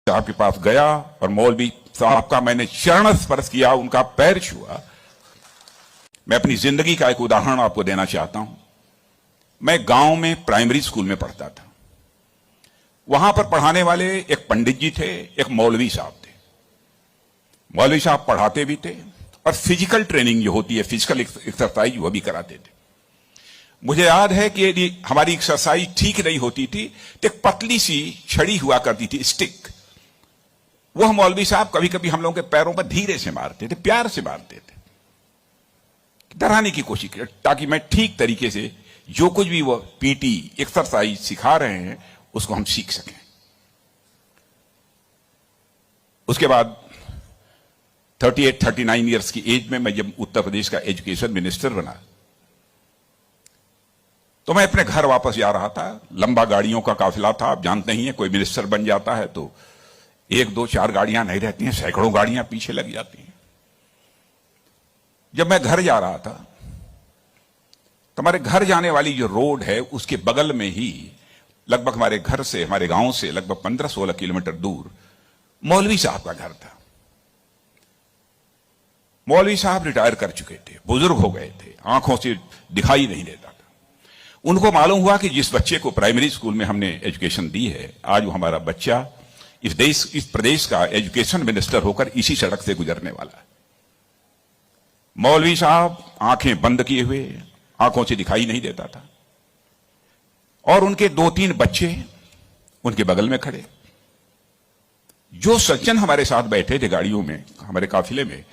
साहब के पास गया और मौलवी साहब का मैंने चरण स्पर्श किया, उनका पैर छुआ। मैं अपनी जिंदगी का एक उदाहरण आपको देना चाहता हूं। मैं गांव में प्राइमरी स्कूल में पढ़ता था। वहां पर पढ़ाने वाले एक पंडित जी थे, एक मौलवी साहब थे। मौलवी साहब पढ़ाते भी थे और फिजिकल ट्रेनिंग जो होती है, फिजिकल एक्सरसाइज, वो भी कराते थे। मुझे याद है कि यदि हमारी एक्सरसाइज ठीक नहीं होती थी तो एक पतली सी छड़ी हुआ करती थी, स्टिक। वह मौलवी साहब कभी कभी हम लोगों के पैरों पर धीरे से मारते थे, प्यार से मारते थे, डराने की कोशिश की, ताकि मैं ठीक तरीके से जो कुछ भी वो पीटी एक्सरसाइज सिखा रहे हैं उसको हम सीख सकें। उसके बाद 38-39 ईयर्स की एज में मैं जब उत्तर प्रदेश का एजुकेशन मिनिस्टर बना तो मैं अपने घर वापस जा रहा था। लंबा गाड़ियों का काफिला था। आप जानते ही हैं, कोई मिनिस्टर बन जाता है तो 1-2-4 गाड़ियां नहीं रहती हैं, सैकड़ों गाड़ियां पीछे लग जाती हैं। जब मैं घर जा रहा था तो हमारे घर जाने वाली जो रोड है उसके बगल में ही, लगभग हमारे घर से, हमारे गांव से लगभग 15-16 किलोमीटर दूर मौलवी साहब का घर था। मौलवी साहब रिटायर कर चुके थे, बुजुर्ग हो गए थे, आंखों से दिखाई नहीं देता था। उनको मालूम हुआ कि जिस बच्चे को प्राइमरी स्कूल में हमने एजुकेशन दी है, आज वो हमारा बच्चा इस प्रदेश का एजुकेशन मिनिस्टर होकर इसी सड़क से गुजरने वाला है। मौलवी साहब आंखें बंद किए हुए, आंखों से दिखाई नहीं देता था, और उनके 2-3 बच्चे उनके बगल में खड़े। जो सज्जन हमारे साथ बैठे थे गाड़ियों में, हमारे काफिले में,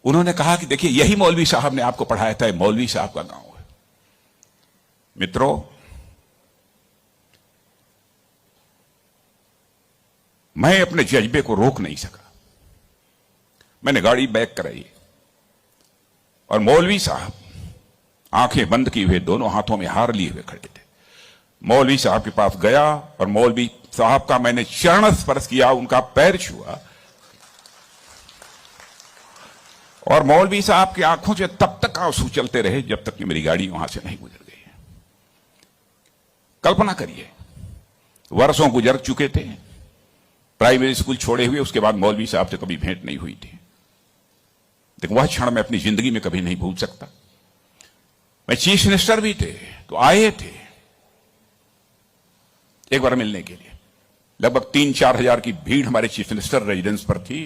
उन्होंने कहा कि देखिए, यही मौलवी साहब ने आपको पढ़ाया था, मौलवी साहब का गांव है। मित्रों, मैं अपने जज्बे को रोक नहीं सका। मैंने गाड़ी बैक कराई और मौलवी साहब आंखें बंद किए हुए, दोनों हाथों में हार लिए हुए खड़े थे। मौलवी साहब के पास गया और मौलवी साहब का मैंने चरण स्पर्श किया, उनका पैर छुआ, और मौलवी साहब की आंखों से तब तक आंसू चलते रहे जब तक कि मेरी गाड़ी वहां से नहीं गुजर गई। कल्पना करिए, वर्षों गुजर चुके थे, प्राइमरी स्कूल छोड़े हुए, उसके बाद मौलवी साहब से कभी भेंट नहीं हुई थी। लेकिन वह क्षण मैं अपनी जिंदगी में कभी नहीं भूल सकता। मैं चीफ मिनिस्टर भी थे तो आए थे एक बार मिलने के लिए। लगभग 3-4 हजार की भीड़ हमारे चीफ मिनिस्टर रेजिडेंस पर थी।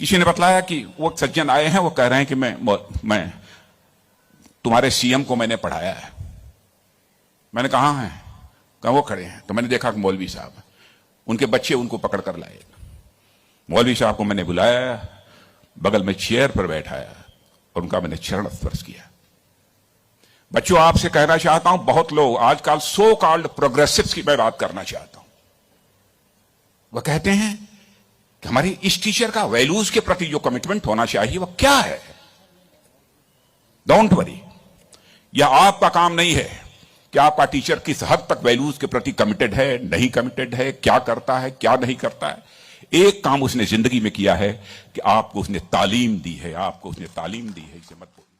किसी ने बतलाया कि वो सज्जन आए हैं, वो कह रहे हैं कि मैं तुम्हारे सीएम को मैंने पढ़ाया है। मैंने कहा है, कहा वो खड़े हैं। तो मैंने देखा कि मौलवी साहब, उनके बच्चे उनको पकड़ कर लाए। मौलवी साहब को मैंने बुलाया, बगल में चेयर पर बैठाया और उनका मैंने चरण स्पर्श किया। बच्चों, आपसे कहना चाहता हूं, बहुत लोग आजकल सो कॉल्ड प्रोग्रेसिव्स की मैं बात करना चाहता हूं। वह कहते हैं कि हमारी इस टीचर का वैल्यूज के प्रति जो कमिटमेंट होना चाहिए वह क्या है। डोंट वरी, यह आपका काम नहीं है कि आपका टीचर किस हद तक वैल्यूज के प्रति कमिटेड है, नहीं कमिटेड है, क्या करता है, क्या नहीं करता है। एक काम उसने जिंदगी में किया है कि आपको उसने तालीम दी है, आपको उसने तालीम दी है, इसे मत भूलिए।